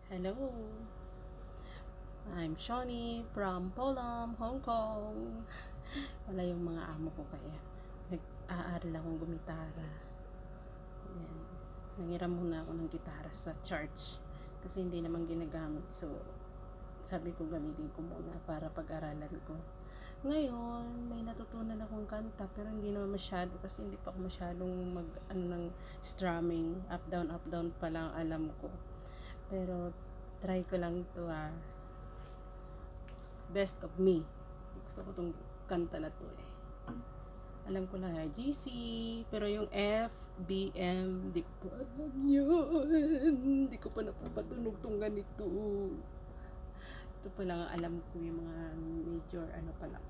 Hello, I'm Shawnee from Polam, Hong Kong. Wala yung mga amo ko kaya nag-aaral akong gumitara. Ayan. Nangiram muna ako ng gitara sa church kasi hindi naman ginagamit. So, sabi ko gamitin ko muna para pag-aralan ko. Ngayon, may natutunan akong kanta pero hindi naman masyado kasi hindi pa ako masyadong ng strumming. Up down pa lang alam ko. Pero try ko lang to Best of Me. Gusto ko tong kanta na to eh. Alam ko lang GC, pero yung F, B, M, di ko pa alam yun. Di ko pa napapatunog tong ganito. Ito pa lang ang alam ko yung mga major ano pa lang.